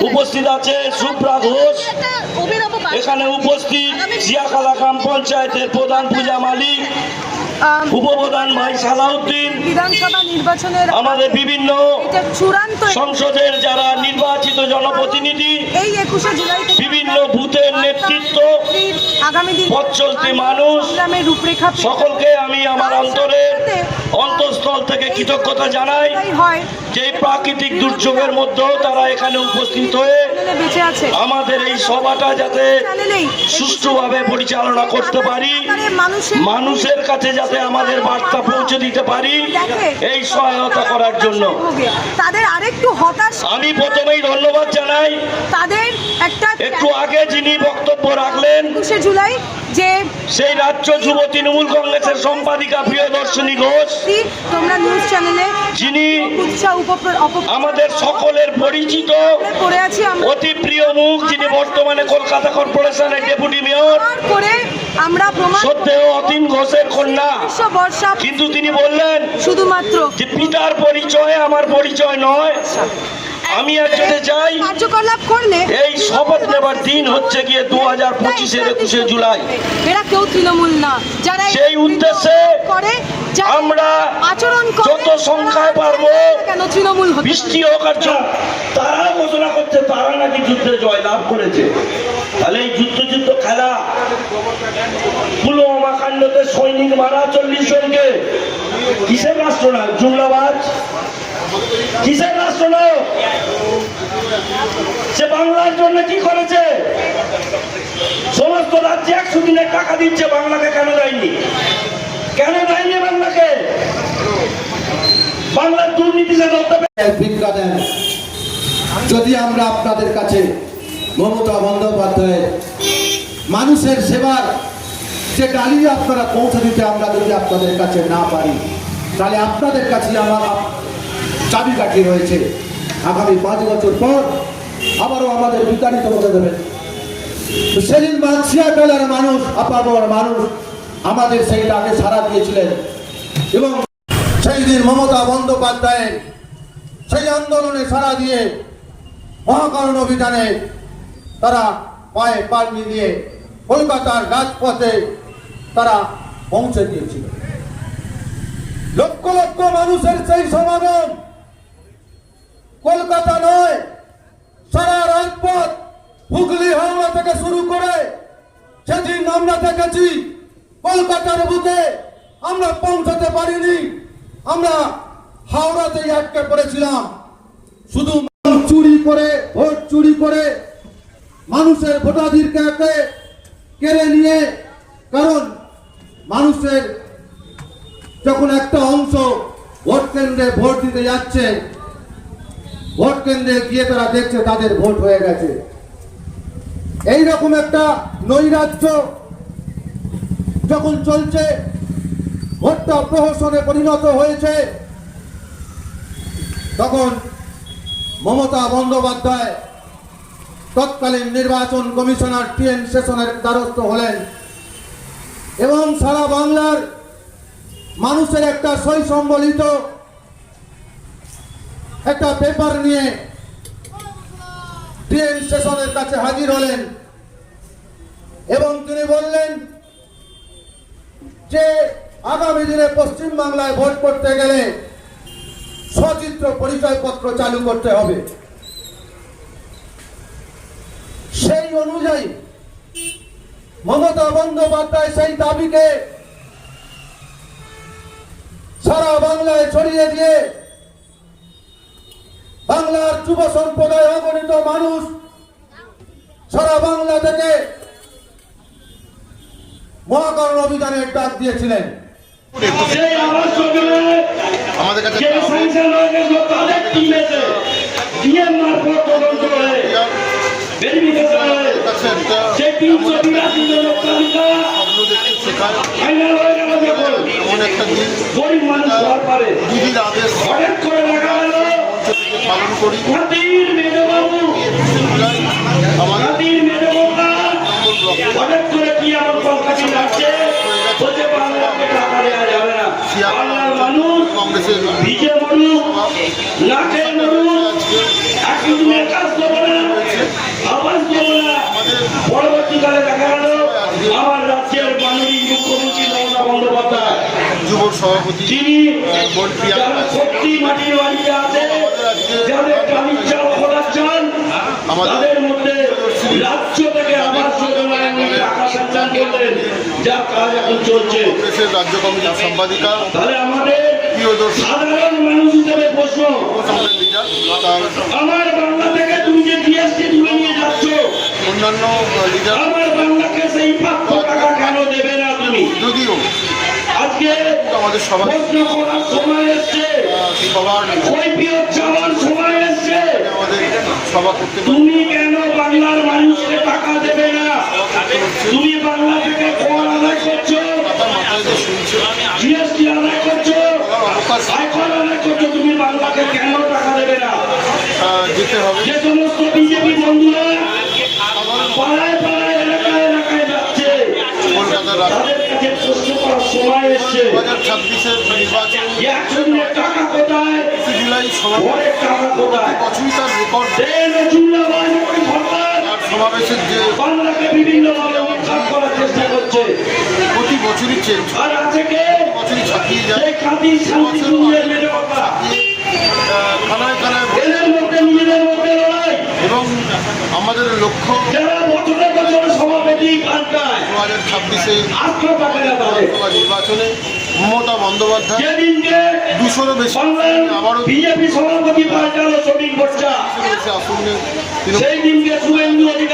উপস্থিত আছে সুপ্রা ঘোষ, এখানে উপস্থিত জিয়াখালা গ্রাম পঞ্চায়েতের প্রধান পূজা মালিক, উপপ্রধান ভাই সালাউদ্দিন, বিধানসভা নির্বাচনের আমাদের বিভিন্ন সংসদের যারা নির্বাচিত জনপ্রতিনিধি, এই 21শে জুলাই বিভিন্ন বুথের নেতৃত্ব, আগামী দিন পথ চলতি মানুষ, রূপরেখা সকলকে আমি আমার অন্তঃস্থল থেকে কৃতজ্ঞতা জানাই যে প্রাকৃতিক দুর্যোগের মধ্যেও তারা এখানে উপস্থিত হয়ে আমাদের এই সভাটা যাতে সুষ্ঠুভাবে পরিচালনা করতে পারি, মানুষের কাছে যাতে আমাদের বার্তা পৌঁছে দিতে পারি, এই সহায়তা করার জন্য তাদের আরেকটু হতাশ। আমি প্রথমেই ধন্যবাদ জানাই তাদের একটু আগে যিনি বক্তব্য রাখলেন 21শে জুলাই যে সেই রাজ্য যুব তৃণমূল কংগ্রেসের সম্পাদিকা প্রিয়দর্শিনী ঘোষ, তোমরা নিউজ চ্যানেলে যিনি আমাদের সকলের পরিচিত অতি প্রিয় মুখ, যিনি বর্তমানে কলকাতা কর্পোরেশনের ডেপুটি মেয়র, সত্যিও অতীন ঘোষের কন্যা, কিন্তু তিনি বললেন শুধুমাত্র যে পিতার পরিচয় আমার পরিচয় নয়, আমি একজনে চাই কার্যকলাপ করলে এই শপথ নেবার দিন হচ্ছে গিয়ে 2025-এর 21শে জুলাই। এরা কেউ তৃণমূল না, যারা সেই উদ্দেশ্যে করে আমরা আচরণ যত সংখ্যায় পারবো কেন তৃণমূল বৃষ্টি হোক আর তারা ঘোষণা করছে তারা নাকি যুদ্ধে জয় লাভ করেছে। তাহলে এই যুদ্ধ খেলা, পুলওয়ামা কাণ্ডতে সৈনিক মারা 40 জনকে, কিসের রাষ্ট্রনায়ক? জুমলাবাজ। কিসের রাষ্ট্রনায়ক? সে বাংলার জন্য কি করেছে? সমস্ত রাজ্যে 100 দিনের টাকা দিচ্ছে, বাংলাকে কেন দেয়নি? কেন দেয়নি বাংলাকে? বাংলার দুর্নীতি ভিক্ষা দেন। যদি আমরা আপনাদের কাছে মমতা বন্দ্যোপাধ্যায়ের মানুষের সেবার যে ডালিয়ে আপনারা পৌঁছে দিতে আমরা যদি আপনাদের কাছে না পারি, তাহলে আপনাদের কাছে আমার চাবিকাঠি রয়েছে। আগামী 5 বছর পর আবারও আমাদের বিতাড়িত হতে দেবেন। সেদিন সিয়াটলের মানুষ, আপামর মানুষ আমাদের সেই ডাকে সাড়া দিয়েছিলেন এবং সেই দিন মমতা বন্দ্যোপাধ্যায়ের সেই আন্দোলনে সাড়া দিয়ে মহাকারণ অভিযানে তারা পায়ে পাড় মিলিয়ে কলকাতার রাজপথে তারা পৌঁছে দিয়েছিল। লক্ষ লক্ষ মানুষের সেই সমাগম কলকাতা নয়, সারা রাজপথ হুগলি হাওড়া থেকে শুরু করে সেদিন আমরা দেখেছি কলকাতার বুকে আমরা পৌঁছাতে পারিনি, আমরা হাওড়াতেই আটকে পড়েছিলাম। শুধু চুরি করে, ভোট চুরি করে মানুষের ভোটাধিকারকে কেড়ে নিয়ে, কারণ মানুষের যখন একটা অংশ ভোট কেন্দ্রে ভোট দিতে যাচ্ছে, ভোট কেন্দ্রে গিয়ে তারা দেখছে তাদের ভোট হয়ে গেছে। এইরকম একটা নৈরাজ্য যখন চলছে, ভোটটা প্রহসনে পরিণত হয়েছে, তখন মমতা বন্দ্যোপাধ্যায় তৎকালীন নির্বাচন কমিশনার TN সেশনের দ্বারস্থ হলেন এবং সারা বাংলার মানুষের একটা সই সম্বলিত একটা পেপার নিয়ে TN সেশনের কাছে হাজির হলেন এবং তিনি বললেন যে আগামী দিনে পশ্চিম বাংলায় ভোট করতে গেলে সচিত্র পরিচয়পত্র চালু করতে হবে। সেই অনুযায়ী মমতা বন্দ্যোপাধ্যায় সেই দাবিকে সারা বাংলায় ছড়িয়ে দিয়ে বাংলার যুব সম্প্রদায় অগণিত মানুষ সারা বাংলা থেকে মহাকারণ অভিযানের ডাক দিয়েছিলেন। আমাদের কাছে পালন করি। হঠাৎ করে কি আমার কলকাতা লাগছে বলছে বাংলাকে টাকা দেওয়া যাবে না। বাংলার মানুষ ভিজে মরুক, নাকে মরুক, একদিনের কাজ সভাপতি যিনি বোন প্রিয়া যারা সত্যি মাটির বাড়িতে আছে, যাদের কালির চাল খোলার চান, তাদের মধ্যে রাজ্য থেকে আবাস যোজনায় উনি টাকা সঞ্চালন করলেন, যার কাজ এখন চলছে। কংগ্রেসের রাজ্য কমিটির সম্পাদিকা তাহলে আমাদের প্রিয়দর্শী সাধারণ মানুষ হিসেবে প্রশ্ন, লিডার তার আমার বাংলা থেকে তুমি যে জিএসটি তুলে নিয়ে যাচ্ছ, অন্যান্য লিডার আমার বাংলাকে সেই 500 টাকা কেন দেবে না তুমি? যদিও আজকে আমাদের সবার প্রশ্ন করার সময় এসছে, সবার কৈফিয়ত চাওয়ার সময় এসছে। আমাদের সভা করতে তুমি কেন বাংলার মানুষকে টাকা দেবে না? তুমি বাংলা থেকে কর আদায় করছো, মাথায় যে শুনছে জিএসটি আদায় করছো, অবকাশ আয়কর আদায় করছো, তুমি বাংলাকে কেন টাকা দেবে না? যেতে হবে। যে সমস্ত বিজেপি বন্ধুরা পাড়ায় পাড়ায় এলাকায় এলাকায় যাচ্ছে, কলকাতার তাদের কাছে প্রশ্ন করার সময় এসছে। 2026-এর নির্বাচন একজনের টাকা কোথায়, 21 জুলাই ঘরের টাকা কোথায়? বছরই তার রেকর্ড সরকার আর সমাবেশের যে বাংলাকে বিভিন্নভাবে উৎখাত করার চেষ্টা করছে। প্রতি বছরই চেঞ্জ আর আজকে বছরই ছাপিয়ে যায় এই কাঁদি শান্তিপুঞ্জের মেরে কথা, খানায় খানায় এদের মধ্যে নিজেদের মধ্যে লড়াই, এবং আমাদের লক্ষ্য যারা বছরে বছরে সভাপতি পাল্টায় 2026-এ আস্থা থাকে না তাদের। লোকসভা নির্বাচনে মমতা বন্দ্যোপাধ্যায় যেদিনকে 200-রও বেশি বাংলার আবারও বিজেপি সভাপতি পাল্টালো শ্রমিক মোর্চা, আসন নিয়ে সেই দিনকে শুভেন্দু অধিকারী